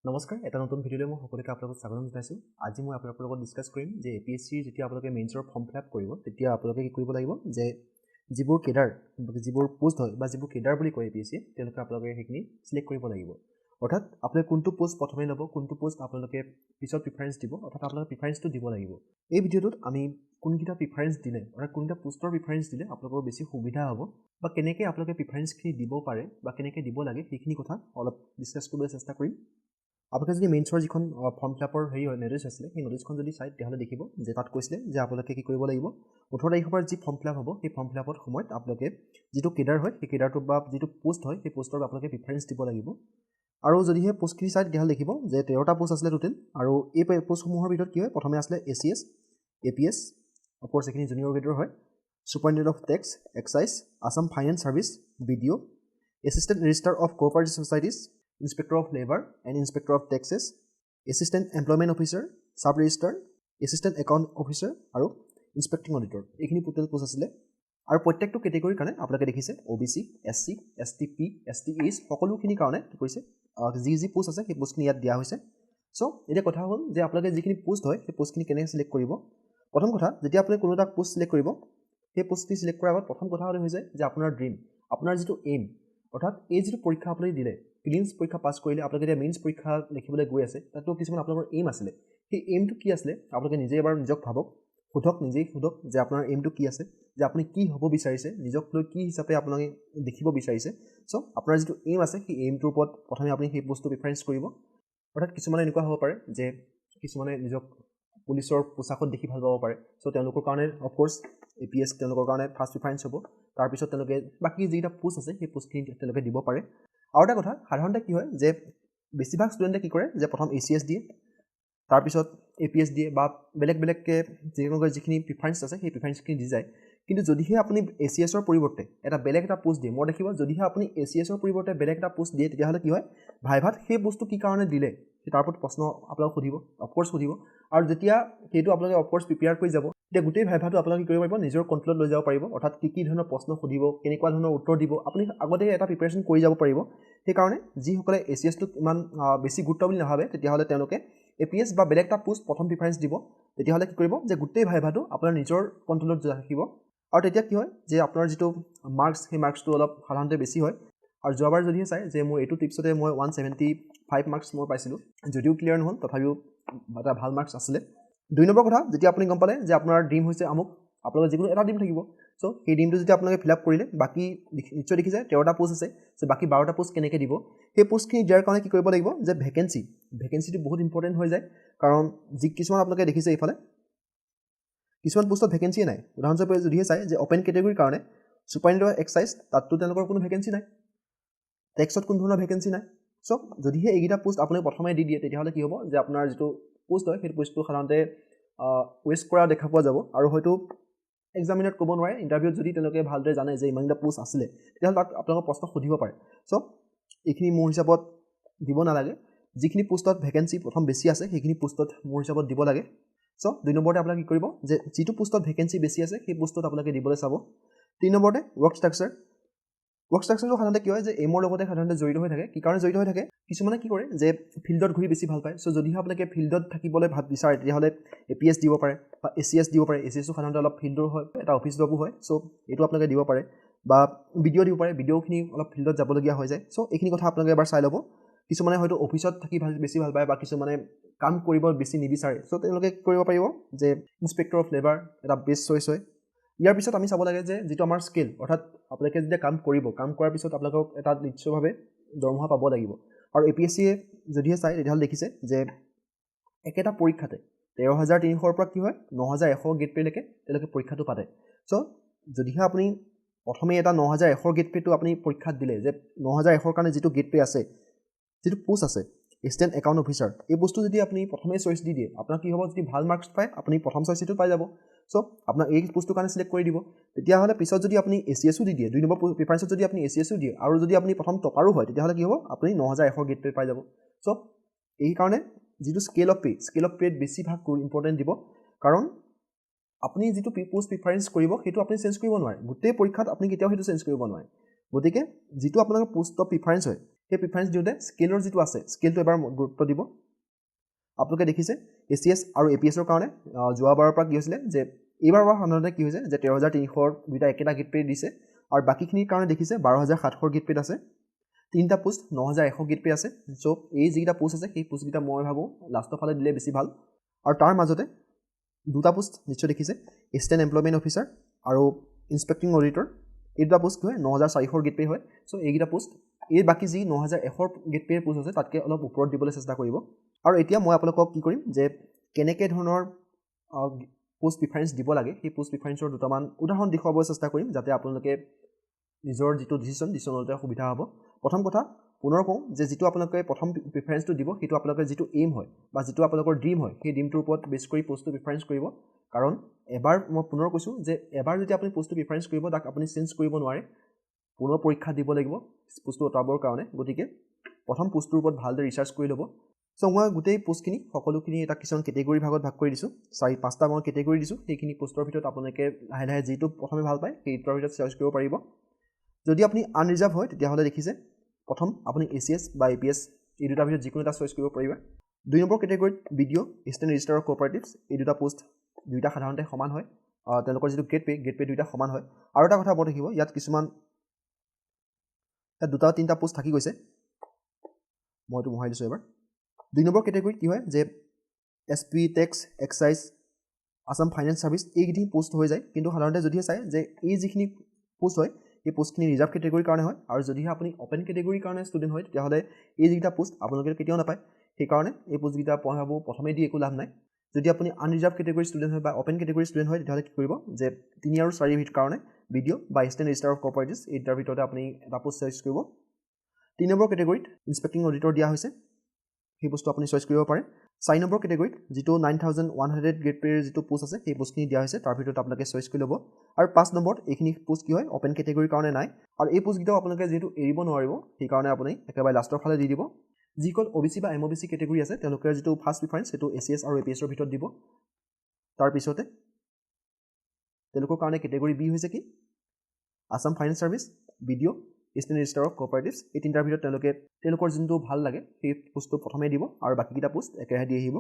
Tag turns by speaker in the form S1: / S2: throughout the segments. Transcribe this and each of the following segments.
S1: নমস্কাৰ, এটা নতুন ভিডিঅ'লৈ মই সকলোকে আপোনালোকক স্বাগতম জনাইছোঁ। আজি মই আপোনালোকৰ লগত ডিছকাছ কৰিম যে APSC যেতিয়া আপোনালোকে মেইনছৰ ফৰ্ম ফিল আপ কৰিব তেতিয়া আপোনালোকে কি কৰিব লাগিব যে যিবোৰ কেডাৰ যিবোৰ পোষ্ট হয় বা যিবোৰ কেডাৰ বুলি কয় APSC তেওঁলোকে আপোনালোকে সেইখিনি চিলেক্ট কৰিব লাগিব। অৰ্থাৎ আপোনালোকে কোনটো পোষ্ট প্ৰথমে ল'ব, কোনটো পোষ্ট আপোনালোকে পিছত প্ৰিফাৰেঞ্চ দিব, অৰ্থাৎ আপোনালোকে প্ৰিফাৰেঞ্চটো দিব লাগিব। এই ভিডিঅ'টোত আমি কোনকেইটা প্ৰিফাৰেঞ্চ দিলে অৰ্থাৎ কোনকেইটা পোষ্টৰ প্ৰিফাৰেঞ্চ দিলে আপোনালোকৰ বেছি সুবিধা হ'ব বা কেনেকৈ আপোনালোকে প্ৰিফাৰেঞ্চখিনি দিব পাৰে বা কেনেকৈ দিব লাগে সেইখিনি কথা অলপ ডিছকাছ কৰিবলৈ চেষ্টা কৰিম। আপোনালোকে যদি মেইনছৰ যিখন ফৰ্ম ফিল আপৰ নটিছ আছিলে সেই নটিছখন যদি চাই তেতিয়াহ'লে দেখিব যে তাত কৈছিলে যে আপোনালোকে কি কৰিব লাগিব 18 তাৰিখৰ পৰা যি ফৰ্ম ফিল আপ হ'ব সেই ফৰ্ম ফিল আপৰ সময়ত আপোনালোকে যিটো কেডাৰ হয় সেই কেডাৰটো বা যিটো পোষ্ট হয় সেই পোষ্টৰ আপোনালোকে প্ৰিফাৰেঞ্চ দিব লাগিব। আৰু যদিহে পোষ্টখিনি চাই তেতিয়াহ'লে দেখিব যে 13টা পোষ্ট আছিলে টোটেল। আৰু এই পোষ্টসমূহৰ ভিতৰত কি হয়, প্ৰথমে আছিলে ACS, APS, অফক'ৰ্ছ এইখিনি জুনিয়ৰ গ্ৰেডৰ হয়, superintendent of tax excise, Assam finance service, BDO, assistant registrar of cooperative societies, inspector of labour and inspector of taxes, assistant employment officer, sub registrar, assistant account officer আৰু inspecting auditor. এইখিনি total post আছিলে। আৰু প্ৰত্যেকটো কেটেগৰীৰ কাৰণে আপোনালোকে দেখিছে OBC, SC, ST, P, ST, ES সকলোখিনিৰ কাৰণে কি কৰিছে যি পোষ্ট আছে সেই পোষ্টখিনি ইয়াত দিয়া হৈছে। চ' এতিয়া কথা হ'ল যে আপোনালোকে যিখিনি পোষ্ট হয় সেই পোষ্টখিনি কেনেকৈ চিলেক্ট কৰিব। প্ৰথম কথা, যেতিয়া আপুনি কোনো এটা পোষ্ট চিলেক্ট কৰিব সেই পোষ্টখিনি চিলেক্ট কৰাৰ আগত প্ৰথম কথা হ'ল হৈছে যে আপোনাৰ ড্ৰিম, আপোনাৰ যিটো এইম, অৰ্থাৎ এই যিটো পৰীক্ষা আপুনি দিলে, প্ৰিলিমছ পৰীক্ষা পাছ কৰিলে, আপোনালোকে এতিয়া মেইনছ পৰীক্ষা লিখিবলৈ গৈ আছে, তাতো কিছুমান আপোনালোকৰ এইম আছিলে। সেই এইমটো কি আছিলে আপোনালোকে নিজে এবাৰ নিজক ভাবক, নিজেই সোধক যে আপোনাৰ এইমটো কি আছে, যে আপুনি কি হ'ব বিচাৰিছে, নিজক লৈ কি হিচাপে আপোনালোকে দেখিব বিচাৰিছে। চ' আপোনাৰ যিটো এইম আছে সেই এইমটোৰ ওপৰত প্ৰথমে আপুনি সেই বস্তু প্ৰিফাৰেঞ্চ কৰিব। অৰ্থাৎ কিছুমানে এনেকুৱা হ'ব পাৰে যে কিছুমানে নিজক পুলিচৰ পোছাকত দেখি ভাল পাব পাৰে। চ' তেওঁলোকৰ কাৰণে অফক'ৰ্ছ APS তেওঁলোকৰ কাৰণে ফাৰ্ষ্ট প্ৰিফাৰেঞ্চ হ'ব। তাৰপিছত তেওঁলোকে বাকী যিকেইটা পোষ্ট আছে সেই পোষ্টখিনি তেওঁলোকে দিব পাৰে। আৰু এটা কথা, সাধাৰণতে কি হয় যে বেছিভাগ ষ্টুডেণ্টে কি কৰে যে প্ৰথম ACS দিয়ে, তাৰপিছত APS দিয়ে বা বেলেগকৈ তেওঁলোকৰ যিখিনি প্ৰিফাৰেঞ্চ আছে সেই প্ৰিফাৰেঞ্চখিনি দি যায়। কিন্তু যদিহে আপুনি ACSৰ পৰিৱৰ্তে বেলেগ এটা পোষ্ট দিয়ে, মই দেখিব যদিহে আপুনি ACSৰ পৰিৱৰ্তে বেলেগ এটা পোষ্ট দিয়ে তেতিয়াহ'লে কি হয়, ভাইভাত সেই বস্তু কি কাৰণে দিলে তাৰ ওপৰত প্ৰশ্ন আপোনালোক সুধিব, অফক'ৰ্ছ সুধিব। আৰু যেতিয়া সেইটো আপোনালোকে অফক'ৰ্ছ প্ৰিপেয়াৰ কৰি যাব তেতিয়া গোটেই ভাইভাটো আপোনালোকে কি কৰিব পাৰিব, নিজৰ কণ্ট্ৰলত লৈ যাব পাৰিব। অৰ্থাৎ কি ধৰণৰ প্ৰশ্ন সুধিব, কেনেকুৱা ধৰণৰ উত্তৰ দিব, আপুনি আগতে এটা প্ৰিপেৰেশ্যন কৰি যাব পাৰিব। সেইকাৰণে যিসকলে ACSটোক ইমান বেছি গুৰুত্ব বুলি নাভাবে তেতিয়াহ'লে তেওঁলোকে APS বা বেলেগ এটা পোষ্ট প্ৰথম প্ৰিফাৰেঞ্চ দিব। তেতিয়াহ'লে কি কৰিব যে গোটেই ভাইভাটো আপোনাৰ নিজৰ কণ্ট্ৰলত ৰাখিব। আৰু তেতিয়া কি হয় যে আপোনাৰ যিটো মাৰ্কছ সেই মাৰ্কছটো অলপ সাধাৰণতে বেছি হয়। আৰু যোৱাবাৰ যদিহে চাই যে মোৰ এইটো টিপছতে মই 175 মাৰ্কছ মই পাইছিলোঁ, যদিও ক্লিয়াৰ নহ'ল তথাপিও এটা ভাল মাৰ্কছ আছিলে। 2 নম্বৰ কথা, যেতিয়া আপুনি গম পালে যে আপোনাৰ ড্ৰিম হৈছে আমুক, আপোনালোকৰ যিকোনো এটা ড্ৰিম থাকিব। চ' সেই ড্ৰিমটো যেতিয়া আপোনালোকে ফিল আপ কৰিলে, বাকী নিশ্চয় দেখিছে 13টা পোষ্ট আছে, চ' বাকী 12টা পোষ্ট কেনেকৈ দিব। সেই পোষ্টখিনি দিয়াৰ কাৰণে কি কৰিব লাগিব যে ভেকেঞ্চিটো বহুত ইম্পৰ্টেণ্ট হৈ যায়। কাৰণ কিছুমান আপোনালোকে দেখিছে এইফালে কিছুমান পোষ্টত ভেকেঞ্চিয়ে নাই। উদাহৰণস্বৰূপে যদিহে চাই যে অ'পেন কেটেগৰীৰ কাৰণে চুপাৰিনটেণ্ডেণ্ট অফ এক্সাইজ, তাততো তেওঁলোকৰ কোনো ভেকেঞ্চি নাই, টেক্সত কোনো ধৰণৰ ভেকেঞ্চি নাই। চ' যদিহে এইকেইটা পোষ্ট আপুনি প্ৰথমে দি দিয়ে তেতিয়াহ'লে কি হ'ব যে আপোনাৰ যিটো পোষ্ট হয় সেইটো পোষ্টটো সাধাৰণতে ৱেষ্ট কৰা দেখা পোৱা যাব। আৰু হয়তো এক্সামিনাৰত ক'ব নোৱাৰে, ইণ্টাৰভিউত যদি তেওঁলোকে ভালদৰে জানে যে ইমানকেইটা পোষ্ট আছিলে তেতিয়াহ'লে তাত আপোনালোকৰ প্ৰশ্ন সুধিব পাৰে। চ' এইখিনি মোৰ হিচাপত দিব নালাগে। যিখিনি পোষ্টত ভেকেঞ্চি প্ৰথম বেছি আছে সেইখিনি পোষ্টত মোৰ হিচাপত দিব লাগে। চ' 2 নম্বৰতে আপোনালোকে কি কৰিব যে যিটো পোষ্টত ভেকেঞ্চি বেছি আছে সেই পোষ্টত আপোনালোকে দিবলৈ চাব। 3 নম্বৰতে ৱৰ্ক ষ্ট্ৰাকচাৰটো সাধাৰণতে কি হয় যে এইমৰ লগতে সাধাৰণতে জড়িত হৈ থাকে। কি কাৰণে জড়িত হৈ থাকে, কিছুমানে কি কৰে যে ফিল্ডত ঘূৰি বেছি ভাল পায়। চ' যদিহে আপোনালোকে ফিল্ডত থাকিবলৈ বিচাৰে তেতিয়াহ'লে APS দিব পাৰে বা ACS দিব পাৰে। ACSটো সাধাৰণতে অলপ ফিল্ডৰ হয়, এটা অফিচ জবো হয়। চ' এইটো আপোনালোকে দিব পাৰে বা BDO দিব পাৰে, BDOখিনি অলপ ফিল্ডত যাবলগীয়া হৈ যায়। চ' এইখিনি কথা আপোনালোকে এবাৰ চাই ল'ব। কিছুমানে হয়তো অফিচত থাকি বেছি ভাল পায় বা কিছুমানে কাম কৰিব বেছি নিবিচাৰে। চ' তেওঁলোকে কৰিব পাৰিব যে ইন্সপেক্টৰ অফ লেবাৰ এটা বেষ্ট চইচ হয়। ইয়াৰ পিছত আমি চাব লাগে যে যিটো আমাৰ স্কিল, অৰ্থাৎ আপোনালোকে যেতিয়া কাম কৰাৰ পিছত আপোনালোকক এটা নিশ্চয়ভাৱে দৰমহা পাব লাগিব। আৰু APSCয়ে যদিহে চাই তেতিয়াহ'লে দেখিছে যে একেটা পৰীক্ষাতে 13,300ৰ পৰা কি হয় 9,100 গেট পে'লৈকে তেওঁলোকে পৰীক্ষাটো পাতে। চ' যদিহে আপুনি প্ৰথমে এটা 9,100 গেট পে'টো আপুনি পৰীক্ষাত দিলে, যে 9,100ৰ কাৰণে যিটো গেট পে' আছে, যিটো পোষ্ট আছে এছিষ্টেণ্ট একাউণ্ট অফিচাৰ, এই বস্তু যদি আপুনি প্ৰথমে চইচ দি দিয়ে আপোনাৰ কি হ'ব, যদি ভাল মাৰ্কছ পায় আপুনি প্ৰথম চইচ সেইটো পাই যাব। চ' আপোনাৰ এই পোষ্টটোৰ কাৰণে চিলেক্ট কৰি দিব। তেতিয়াহ'লে পিছত যদি আপুনি ACSও দি দিয়ে, 2 নম্বৰ প্ৰিফাৰেঞ্চত যদি আপুনি ACSও দিয়ে আৰু যদি আপুনি প্ৰথম টপাৰো হয় তেতিয়াহ'লে কি হ'ব, আপুনি 9,100 গেট পে' পাই যাব। চ' এইকাৰণে যিটো স্কেল অফ পে'ত বেছিভাগ ইম্পৰ্টেণ্ট দিব। কাৰণ আপুনি যিটো পোষ্ট প্ৰিফাৰেঞ্চ কৰিব সেইটো আপুনি চেঞ্জ কৰিব নোৱাৰে। গোটেই পৰীক্ষাত আপুনি কেতিয়াও সেইটো চেঞ্জ কৰিব নোৱাৰে। গতিকে যিটো আপোনালোকৰ পোষ্ট অফ প্ৰিফাৰেঞ্চ হয় সেই প্ৰিফাৰেঞ্চ দিওঁতে স্কেলৰ যিটো আছে স্কেলটো এবাৰ গুৰুত্ব দিব আপোনালোকে দেখিছে ACS আৰু APSৰ কাৰণে যোৱাবাৰৰ পৰা কি হৈছিলে যে এইবাৰ সাধাৰণতে কি হৈছে যে 13300 দুইটা একেটা গেট পে দিছে আৰু বাকিখিনিৰ কাৰণে দেখিছে 12700 গেট পেত আছে তিনিটা পোষ্ট 9100 গেট পে আছে সো এই যিটা পোষ্ট আছে সেই পোষ্টকেইটা মই ভাবো লাষ্টৰ ফালে দিলে বেছি ভাল আৰু তাৰ মাজতে দুটা পোষ্ট নিশ্চয় দেখিছে এছিষ্টেণ্ট এমপ্লয়মেণ্ট অফিচাৰ আৰু ইনস্পেক্টিং অডিটৰ এই দুটা পোষ্ট হয় 9400 গেট পে হয় সো এইকেইটা পোষ্ট এই বাকি যি 9100 গেট পেৰ পোষ্ট আছে তাতকে অলপ ওপৰত দিবলৈ চেষ্টা কৰিব আৰু এতিয়া মই আপোনালোকক কি কৰিম যে কেনেকৈ ধৰণৰ পোষ্ট প্ৰিফাৰেঞ্চ দিব লাগে সেই পোষ্ট প্ৰিফাৰেঞ্চৰ দুটামান উদাহৰণ দেখুৱাবলৈ চেষ্টা কৰিম যাতে আপোনালোকে নিজৰ যিটো ডিচিশ্যন লওঁতে সুবিধা হ'ব প্ৰথম কথা পুনৰ কওঁ যে যিটো আপোনালোকে প্ৰথম প্ৰিফাৰেঞ্চটো দিব সেইটো আপোনালোকৰ যিটো এইম হয় বা যিটো আপোনালোকৰ ড্ৰিম হয় সেই ড্ৰিমটোৰ ওপৰত বেছ কৰি পোষ্টটো প্ৰিফাৰেঞ্চ কৰিব কাৰণ এবাৰ মই পুনৰ কৈছোঁ যে এবাৰ যদি আপুনি পোষ্টটো প্ৰিফাৰেঞ্চ কৰিব তাক আপুনি চেঞ্জ কৰিব নোৱাৰে পুনৰ পৰীক্ষা দিব লাগিব পোষ্টটো অঁতৰাবৰ কাৰণে গতিকে প্ৰথম পোষ্টটোৰ ওপৰত ভালদৰে ৰিচাৰ্চ কৰি ল'ব সো মই গোটেই পোষ্টখিনি সকলোখিনি এটা কিছুমান কেটেগৰী ভাগত ভাগ কৰি দিছোঁ 4-5টা মই কেটেগৰী দিছোঁ সেইখিনি পোষ্টৰ ভিতৰত আপোনালোকে লাহে লাহে যিটো প্ৰথমে ভাল পায় সেইটোৰ ভিতৰত চাৰ্চ কৰিব পাৰিব যদি আপুনি আনৰিজাৰ্ভ হয় তেতিয়াহ'লে দেখিছে প্ৰথম আপুনি ACS বা APS এই দুটাৰ ভিতৰত যিকোনো এটা চইচ কৰিব পাৰিবা 2 নম্বৰ কেটেগৰীত BDO assistant registrar of cooperatives এই দুটা পোষ্ট দুইটা সাধাৰণতে সমান হয় তেওঁলোকৰ যিটো গেট পে দুইটা সমান হয় আৰু এটা কথা মনত ৰাখিব ইয়াত কিছুমান দুটা তিনিটা পোষ্ট থাকি গৈছে মই এইটো মোহাই দিছোঁ এবাৰ 2 নম্বৰ কেটেগৰীত কি হয় যে SP tax excise Assam finance service এইখিনি পোষ্ট হৈ যায় কিন্তু সাধাৰণতে যদিহে চাই যে এই যিখিনি পোষ্ট হয় এই পোষ্টখিনি ৰিজাৰ্ভ কেটেগৰীৰ কাৰণে হয় আৰু যদিহে আপুনি অপেন কেটেগৰীৰ কাৰণে ষ্টুডেণ্ট হয় তেতিয়াহ'লে এই যিটা পোষ্ট আপোনালোকে কেতিয়াও নাপায় সেইকাৰণে এই পোষ্টকেইটা পঢ়াব প্ৰথমে দি একো লাভ নাই যদি আপুনি আনৰিজাৰ্ভ কেটেগৰী ষ্টুডেণ্ট হয় বা অপেন কেটেগৰী ষ্টুডেণ্ট হয় তেতিয়াহ'লে কি কৰিব যে 3 আৰু 4 ভিতৰৰ কাৰণে BDO বা এছিষ্টেণ্ট ৰেজিষ্ট্ৰাৰ অফ কোঅপাৰেটিভছ এই দুটাৰ ভিতৰতে আপুনি এটা পোষ্ট চইচ কৰিব 3 নম্বৰ কেটেগৰীত ইনস্পেক্টিং অডিটৰ দিয়া হৈছে সেই পোষ্টটো আপুনি চইচ কৰিব পাৰে 4 নম্বৰ কেটেগৰীত যিটো 9100 গ্ৰেড পেৰ যিটো পোষ্ট আছে সেই পোষ্টখিনি দিয়া হৈছে তাৰ ভিতৰত আপোনালোকে চইচ কৰি ল'ব আৰু 5 নম্বৰত এইখিনি পোষ্ট কি হয় অপেন কেটেগৰীৰ কাৰণে নাই আৰু এই পোষ্টকেইটাও আপোনালোকে যেহেতু এৰিব নোৱাৰিব সেইকাৰণে আপুনি একেবাৰে লাষ্টৰ ফালে দি দিব যিকল OBC বা MOBC কেটেগৰী আছে তেওঁলোকৰ যিটো ফাৰ্ষ্ট প্ৰিফাৰেঞ্চ সেইটো ACS আৰু APSৰ ভিতৰত দিব তাৰ পিছতে তেওঁলোকৰ কাৰণে কেটেগৰী B হৈছে কি Assam finance service BDO assistant registrar of cooperatives এই তিনিটাৰ ভিতৰত তেওঁলোকৰ যোনটো ভাল লাগে সেই পোষ্টটো প্ৰথমে দিব আৰু বাকিকেইটা পোষ্ট একেৰাহে দি আহিব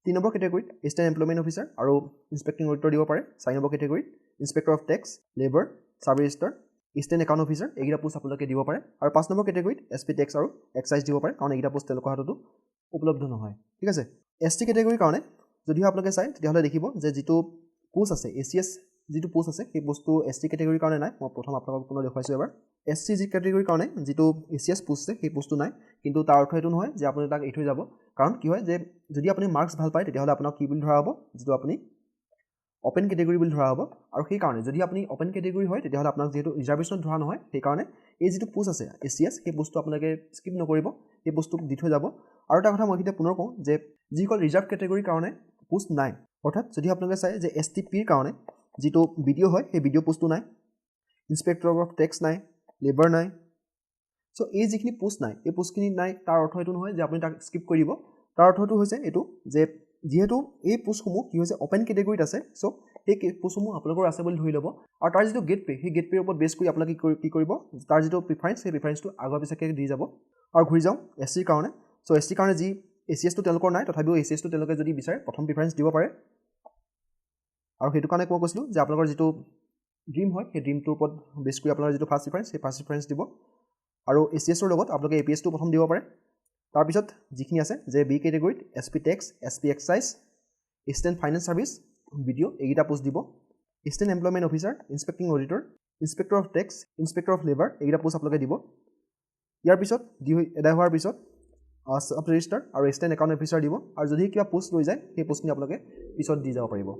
S1: 3 নম্বৰ কেটেগৰীত এছিষ্টেণ্ট এমপ্লয়মেণ্ট অফিচাৰ আৰু ইনস্পেক্টিং অডিটৰ দিব পাৰে 4 নম্বৰ কেটেগৰীত inspector of tax labour sub registrar assistant account officer এইকেইটা পোষ্ট আপোনালোকে দিব পাৰে আৰু 5 নম্বৰ কেটেগৰীত SP টেক্স আৰু এক্সাইজ দিব পাৰে কাৰণ এইকেইটা পোষ্ট তেওঁলোকৰ হাততো উপলব্ধ নহয় ঠিক আছে ST কেটেগৰীৰ কাৰণে যদিও আপোনালোকে চাই তেতিয়াহ'লে দেখিব যে যিটো পোষ্ট আছে ACS যিটো পোষ্ট আছে সেই পোষ্টটো ST কেটেগৰীৰ কাৰণে নাই মই প্ৰথম আপোনালোকক পুনৰ দেখুৱাইছোঁ এবাৰ SC কেটেগৰীৰ কাৰণে যিটো ACS পোষ্ট আছে সেই পোষ্টটো নাই কিন্তু তাৰ অৰ্থ এইটো নহয় যে আপুনি তাক এৰি থৈ যাব কাৰণ কি হয় যে যদি আপুনি মাৰ্কছ ভাল পায় তেতিয়াহ'লে আপোনাক কি বুলি ধৰা হ'ব যিটো আপুনি অপেন কেটেগৰী বুলি ধৰা হ'ব আৰু সেই কাৰণে যদি আপুনি অপেন কেটেগৰী হয় তেতিয়াহ'লে আপোনাক যেহেতু ৰিজাৰ্ভেশ্যন ধৰা নহয় সেইকাৰণে এই যিটো পোষ্ট আছে ACS সেই পোষ্টটো আপোনালোকে স্কিপ নকৰিব সেই পোষ্টটো দি থৈ যাব আৰু এটা কথা মই এতিয়া পুনৰ কওঁ যে যিসকল ৰিজাৰ্ভ কেটেগৰীৰ কাৰণে পোষ্ট নাই অৰ্থাৎ যদি আপোনালোকে চাই যে STPৰ কাৰণে যিটো BDO হয় সেই BDO পোষ্টটো নাই ইনস্পেক্টৰ অফ টেক্স নাই লেবাৰ নাই সো এই যিখিনি পোষ্ট নাই এই পোষ্টখিনি নাই তাৰ অৰ্থ এইটো নহয় যে আপুনি তাক স্কিপ কৰি দিব তাৰ অৰ্থটো হৈছে এইটো যে যেহেতু এই পোষ্টসমূহ কি হৈছে অপেন কেটেগৰীত আছে সো সেই পোষ্টসমূহ আপোনালোকৰ আছে বুলি ধৰি ল'ব আৰু তাৰ যিটো গেট পে সেই গেট পেৰ ওপৰত বেছ কৰি আপোনালোকে কি কৰিব তাৰ যিটো প্ৰিফাৰেঞ্চ সেই প্ৰিফাৰেঞ্চটো আগৰ পিছকে দি যাব আৰু ঘূৰি যাওঁ SCৰ কাৰণে সো SCৰ কাৰণে যি ACSটো তেওঁলোকৰ নাই তথাপিও ACSটো তেওঁলোকে যদি বিচাৰে প্ৰথম প্ৰিফাৰেঞ্চ দিব পাৰে আৰু সেইটো কাৰণে কোৱা কৈছিলোঁ যে আপোনালোকৰ যিটো ড্ৰিম হয় সেই ড্ৰিমটোৰ ওপৰত বেছ কৰি আপোনাৰ যিটো ফাৰ্ষ্ট প্ৰিফাৰেঞ্চ সেই ফাৰ্ষ্ট প্ৰিফাৰেঞ্চ দিব আৰু ACSৰ লগত আপোনালোকে APSটো প্ৰথম দিব পাৰে তাৰপিছত যিখিনি আছে যে B কেটেগৰীত SP tax SP excise assistant finance service BDO এইকেইটা পোষ্ট দিব assistant employment officer inspecting auditor inspector of tax inspector of labour এইকেইটা পোষ্ট আপোনালোকে দিব ইয়াৰ পিছত এদায় হোৱাৰ পিছত সাব ৰেজিষ্ট্ৰাৰ আৰু এছিষ্টেণ্ট একাউণ্ট অফিচাৰ দিব আৰু যদি কিবা পোষ্ট লৈ যায় সেই পোষ্টখিনি আপোনালোকে পিছত দি যাব পাৰিব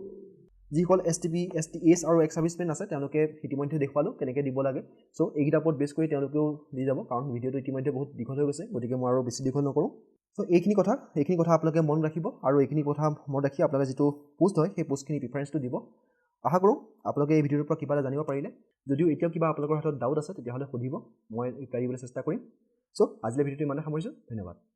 S1: যিসকল STP STS আৰু এক্স সাৰ্ভিসমেন আছে তেওঁলোকে ইতিমধ্যে দেখুৱালোঁ কেনেকৈ দিব লাগে সো এইকেইটা ওপৰত বেছ কৰি তেওঁলোকেও দি যাব কাৰণ ভিডিঅ'টো ইতিমধ্যে বহুত দীঘল হৈ গৈছে গতিকে মই আৰু বেছি দীঘল নকৰোঁ সো এইখিনি কথা আপোনালোকে মন ৰাখিব আৰু এইখিনি কথা মন ৰাখি আপোনালোকে যিটো পোষ্ট হয় সেই পোষ্টখিনি প্ৰিফাৰেঞ্চটো দিব আশা কৰোঁ আপোনালোকে এই ভিডিঅ'টোৰ পৰা কিবা এটা জানিব পাৰিলে যদিও এতিয়াও কিবা আপোনালোকৰ হাতত ডাউট আছে তেতিয়াহ'লে সুধিব মই ৰিপ্লাই দিবলৈ চেষ্টা কৰিম সো আজিলৈ ভিডিঅ'টো ইমানে সামৰিছোঁ ধন্যবাদ